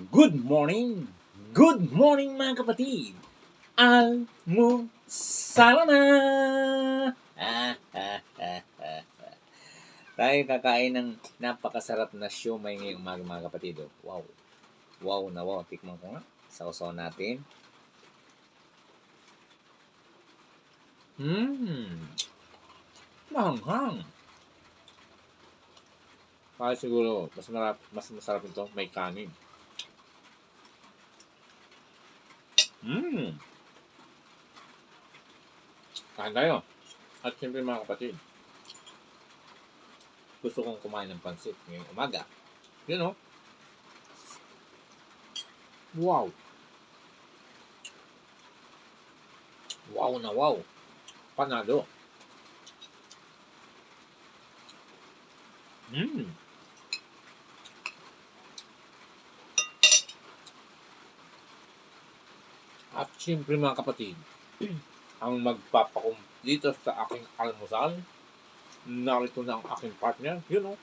Good morning! Good morning mga kapatid! Almusal na! Tayo kakain ng napakasarap na siomai ngayong umaga mga kapatid. Wow! Wow na wow! Tikman ko nga. Sausaw natin. Mahanghang! Kaya siguro, mas masarap ito, may kanin. Kain tayo. At siyempre mga kapatid, gusto kong kumain ng pansit ngayong umaga. You know? Wow! Wow na wow! Panalo! At siyempre mga kapatid, ang magpapakum dito sa aking almusal, narito na ang aking partner, you know.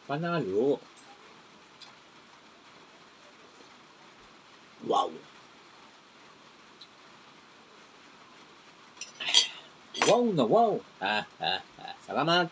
Panalo. Wow. Wow na wow. Salamat.